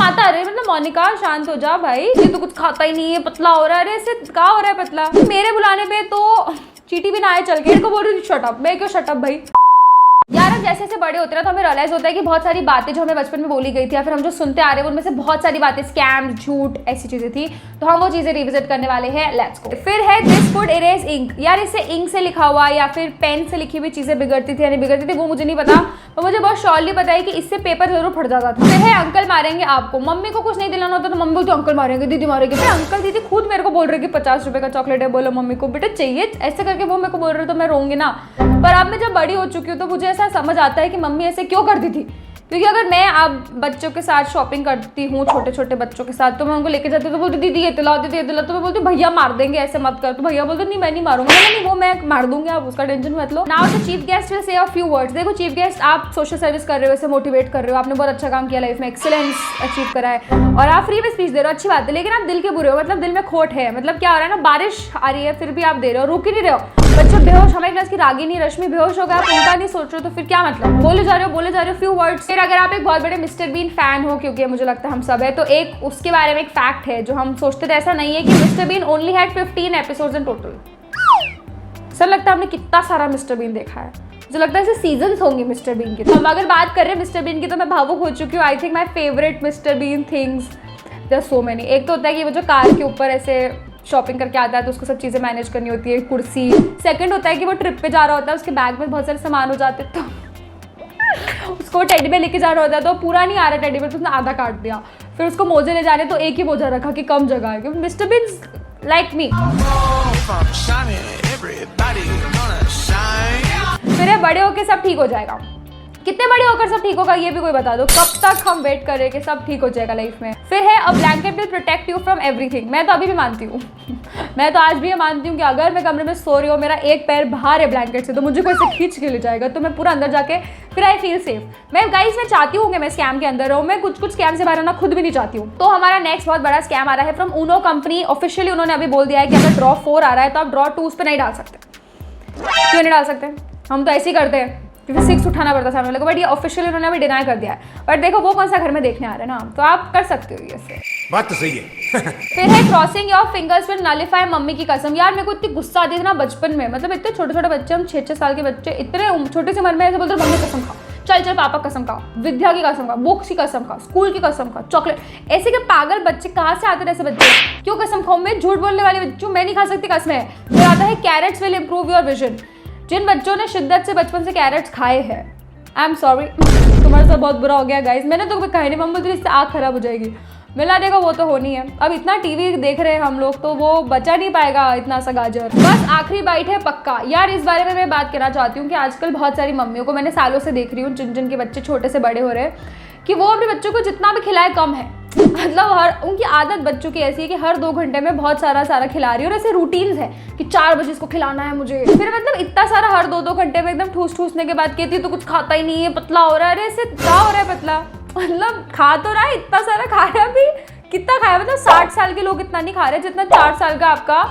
माता, अरे मतलब मोनिका शांत हो जा भाई, ये तो कुछ खाता ही नहीं है, पतला हो रहा है। अरे इससे क्या हो रहा है पतला? मेरे बुलाने पे तो चीटी भी ना आए चल के, इनको बोल रही शट अप। मैं क्यों शट अप भाई? यार अब जैसे जैसे बड़े होते हैं तो हमें रियलाइज होता है कि बहुत सारी बातें जो हमें बचपन में बोली गई थी या फिर हम जो सुनते आ रहे हैं उनमें से बहुत सारी बातें स्कैम, झूठ, ऐसी चीजें थी। तो हम वो चीजें रिविजिट करने वाले हैं। Let's go. फिर है दिस वुड इरेज इंक। यार इससे इंक से लिखा हुआ या फिर पेन से लिखी हुई चीजें बिगड़ती थी या नहीं बिगड़ती थी वो मुझे नहीं पता, तो मुझे बहुत श्योरली पता है कि इससे पेपर जरूर फट जाता था। फिर है अंकल मारेंगे आपको। मम्मी को कुछ नहीं दिलाना होता तो मम्मी बोलती अंकल मारेंगे, दीदी मारेंगे। फिर अंकल दीदी खुद मेरे को बोल रहे कि 50 रुपए का चॉकलेट है, बोलो मम्मी को बेटा चाहिए, ऐसे करके वो मेरे को बोल रहे तो मैं रोऊंगी ना। पर अब मैं जब बड़ी हो चुकी हूँ तो मुझे ऐसा समझ आता है कि मम्मी ऐसे क्यों करती थी। क्योंकि अगर मैं अब बच्चों के साथ शॉपिंग करती हूँ, छोटे छोटे बच्चों के साथ, तो मैं उनको लेके जाती हूँ तो बोलती दीदी ये दिलाओ, दीदी ये दिलाओ। तो मैं बोलती भैया मार देंगे, ऐसे मत कर। तो भैया बोलते नहीं मैं नहीं मारूंगा। नहीं वो मैं मार दूंगी, आप उसका टेंशन मत लो। Now the chief guest will say a few words. देखो चीफ गेस्ट, आप सोशल सर्विस कर रहे हो, ऐसे मोटिवेट कर रहे हो, आपने बहुत अच्छा काम किया लाइफ में, एक्सीलेंस अचीव करा है और आप फ्री में स्पीच दे रहे हो, अच्छी बात है। लेकिन आप दिल के बुरे हो, मतलब दिल में खोट है। मतलब क्या हो रहा है ना, बारिश आ रही है फिर भी आप दे रहे हो, रुक ही नहीं रहे हो। बच्चे बेहोश, हमारे क्लास की रागिनी रश्मि बेहोश हो गया, आप उनका नहीं सोच रहे हो तो फिर क्या मतलब? बोले जा रहे हो फ्यू वर्ड्स। फिर अगर आप एक बहुत बड़े मिस्टर बीन फैन हो, क्योंकि मुझे लगता है हम सब है, तो एक उसके बारे में एक फैक्ट है जो हम सोचते थे, ऐसा नहीं है कि mister Bean only had 15 episodes in total. Sir लगता है हमने कितना सारा मिस्टर बीन देखा है, मुझे लगता है ऐसे सीजन्स होंगे मिस्टर बीन की। तो हम अगर बात कर रहे हैं मिस्टर बीन की तो मैं भावुक हो चुकी हूँ। I think my favourite mister Bean things there so many. एक तो होता है कि वो जो कार के ऊपर ऐसे शॉपिंग करके आता है तो उसको सब चीज़ें मैनेज करनी होती है, कुर्सी। सेकंड होता है कि वो ट्रिप पे जा रहा होता है, उसके बैग में बहुत सारे सामान हो जाते तो उसको टेडी बेयर लेके जाना होता है तो पूरा नहीं आ रहा टेडी बेयर तो उसने आधा काट दिया। फिर उसको मोजे ले जाने तो एक ही मोजा रखा कि कम जगह है। क्योंकि मिस्टर बीन लाइक मी। फिर बड़े होके सब ठीक हो जाएगा। कितने बड़े होकर सब ठीक होगा ये भी कोई बता दो। कब तक हम वेट करें कि सब ठीक हो जाएगा लाइफ में। फिर है a blanket will protect you from everything. मैं तो अभी भी मानती हूँ मैं तो आज भी ये मानती हूँ कि अगर मैं कमरे में सो रही हूँ, मेरा एक पैर बाहर है ब्लैंकेट से, तो मुझे कोई से खींच के ले जाएगा तो मैं पूरा अंदर जाके फिर आई फील सेफ। मैं गाइस मैं चाहती हूँ कि मैं स्कैम के अंदर रहूँ, मैं कुछ स्कैम से बाहर आना खुद भी नहीं चाहती हूँ। तो हमारा नेक्स्ट बहुत बड़ा स्कैम आ रहा है फ्रॉम ऊनो कंपनी। ऑफिशियली उन्होंने अभी बोल दिया है कि अगर ड्रॉ 4 आ रहा है तो आप ड्रॉ 2 उस पर नहीं डाल सकते। क्यों नहीं डाल सकते? हम तो ऐसे ही करते हैं क्योंकि 6 उठाना पड़ता सामने वाले को। बट ये ऑफिशियली उन्होंने अभी डिनाई कर दिया है। बट देखो वो कौन सा घर में देखने आ रहे हैं ना, तो आप कर सकते हो ये से। बात तो सही है फिर है crossing your fingers will nullify mummy की कसम। यार मेरे को इतनी गुस्सा आती थी ना बचपन में, मतलब इतने छोटे छोटे बच्चे, हम 6-6 साल के बच्चे इतने छोटे से उम्र में ऐसे बोलते मम्मी कसम खाओ, चल पापा कसम खाओ, विद्या की कसम खाओ, बुक्स की कसम खाओ, स्कूल की कसम खाओ, चॉकलेट। ऐसे के पागल बच्चे कहाँ से आते थे ऐसे बच्चे? क्यों कसम खाओ? मैं झूठ बोलने वाली बच्चों, मैं नहीं खा सकती कसमें। फिर आता है carrots will improve your vision. जिन बच्चों ने शिद्दत से बचपन से कैरेट्स खाए हैं, आई एम सॉरी तुम्हारे साथ बहुत बुरा हो गया गाइज। मैंने तो कभी कही नहीं, मम्मी बोलती इससे आँख खराब हो जाएगी। मिला देखो वो तो होनी है। अब इतना टीवी देख रहे हैं हम लोग तो वो बचा नहीं पाएगा इतना सा गाजर। बस आखिरी बाइट है पक्का। यार इस बारे में मैं बात करना चाहती हूँ कि आजकल बहुत सारी मम्मियों को मैंने सालों से देख रही हूँ, जिन के बच्चे छोटे से बड़े हो रहे हैं, कि वो अपने बच्चों को जितना भी खिलाए कम है। मतलब उनकी आदत बच्चों की ऐसी है कि हर 2 घंटे में बहुत सारा खिला रही है। और ऐसे रूटीन्स है कि 4 बजे इसको खिलाना है मुझे। फिर मतलब इतना सारा हर 2-2 घंटे में एकदम ठूसने के बाद कहती है तो कुछ खाता ही नहीं है, पतला हो रहा है। अरे इससे क्या हो रहा है पतला? मतलब खा तो रहा है, इतना सारा खा रहा है। अभी कितना खाया? मतलब 60 साल के लोग इतना नहीं खा रहे जितना 4 साल का आपका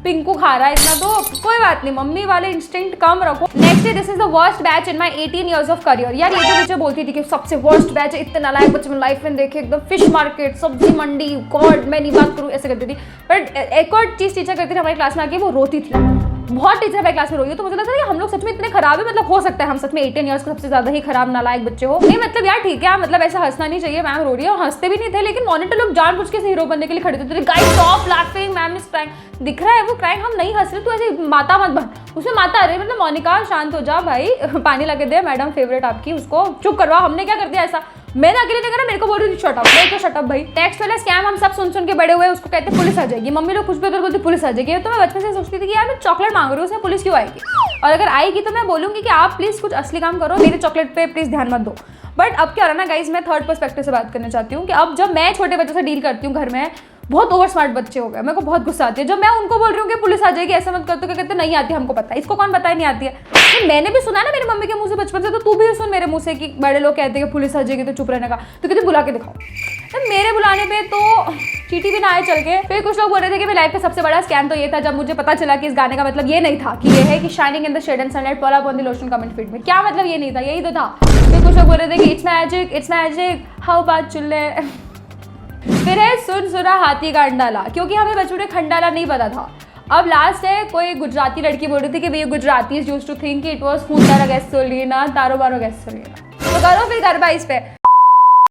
पिंकू खा रहा है इतना। तो कोई बात नहीं, मम्मी वाले इंस्टिंक्ट कम रखो। Next this is the worst batch in my 18 years of career. यार ये जो टीचर बोलती थी कि सबसे वर्स्ट बैच है, इतने नालायक बच्चे में लाइफ में देखे, एकदम फिश मार्केट, सब्जी मंडी, गॉड मैं नहीं बात करूँ, ऐसे करती थी। बट एक और चीज टीचर करती थी हमारी क्लास में आके, वो रोती थी। बहुत टीचर हमारी क्लास में रोई है। तो मुझे लगता है कि हम लोग सच में इतने खराब है, मतलब हो सकता है हम सच में 18 इयर्स के सबसे ज्यादा ही खराब नालायक बच्चे हो। नहीं मतलब यार ठीक है, मतलब ऐसा हंसना नहीं चाहिए। मैम रो रही है और हंसते भी नहीं थे, लेकिन मॉनिटर लोग जानबूझ के हीरो बनने के लिए खड़े थे। Guys stop laughing, ma'am is crying. दिख रहा है वो क्राइंग, हम नहीं हंस रहे, तू ऐसे माता मत बन। उसमें माता अरे मतलब मोनिका शांत हो जा भाई, पानी लगे दे, मैडम फेवरेट आपकी, उसको चुप करवा। हमने क्या कर दिया ऐसा? मैंने अकेले नहीं करा, मेरे को बोल रही शट अप। मैं क्या शट अप भाई? नेक्स्ट वाला स्कैम हम सब सुन के बड़े हुए, उसको कहते हैं पुलिस आ जाएगी। मम्मी लोग कुछ भी उधर बोलती पुलिस आ जाएगी। तो मैं बचपन से सोचती थी कि यार मैं चॉकलेट मांग रही हूँ, उसमें पुलिस क्यों आएगी? और अगर आएगी तो मैं बोलूँगी कि आप प्लीज़ कुछ असली काम करो, मेरे चॉकलेट पे प्लीज़ ध्यान मत दो। बट अब क्या हो रहा है ना गाइज, मैं थर्ड पर्सपेक्टिव से बात करना चाहती हूँ कि अब जब मैं छोटे बच्चों से डील करती हूँ घर में, बहुत ओवर स्मार्ट बच्चे हो गए, मेरे को बहुत गुस्सा आती है जब मैं उनको बोल रही हूँ कि पुलिस आ जाएगी, ऐसा मत कर। तो क्या कहते नहीं आती, हमको पता है। इसको कौन बताया नहीं आती है? तो मैंने भी सुना ना मेरी मम्मी के मुंह से बचपन से, तो तू भी सुन मेरे मुंह से कि बड़े लोग कहते हैं कि पुलिस आ जाएगी तो चुप रहने का। तो कहते बुला के दिखाओ। तो मेरे बुलाने पे तो चीटी भी ना आए चल के। फिर कुछ लोग बोल रहे थे कि मेरी लाइफ का सबसे बड़ा स्कैम तो ये था जब मुझे पता चला कि इस गाने का मतलब ये नहीं था कि ये है कि shining in the shade and sunlight pull up on the lotion comment feed में। क्या मतलब ये नहीं था, यही तो था। फिर कुछ लोग बोल रहे थे कि इट्स मैजिक हाउ बात चुल्ले फिर है सुन सुना हाथी का अंडाला, क्योंकि हमें बचपन में खंडाला नहीं पता था। अब लास्ट है कोई गुजराती लड़की बोल रही थी कि we Gujarati used to think it was खूंटारा गैसोलीना तारो बारो गैसोलीना। तो करो फिर गरबा इस पे।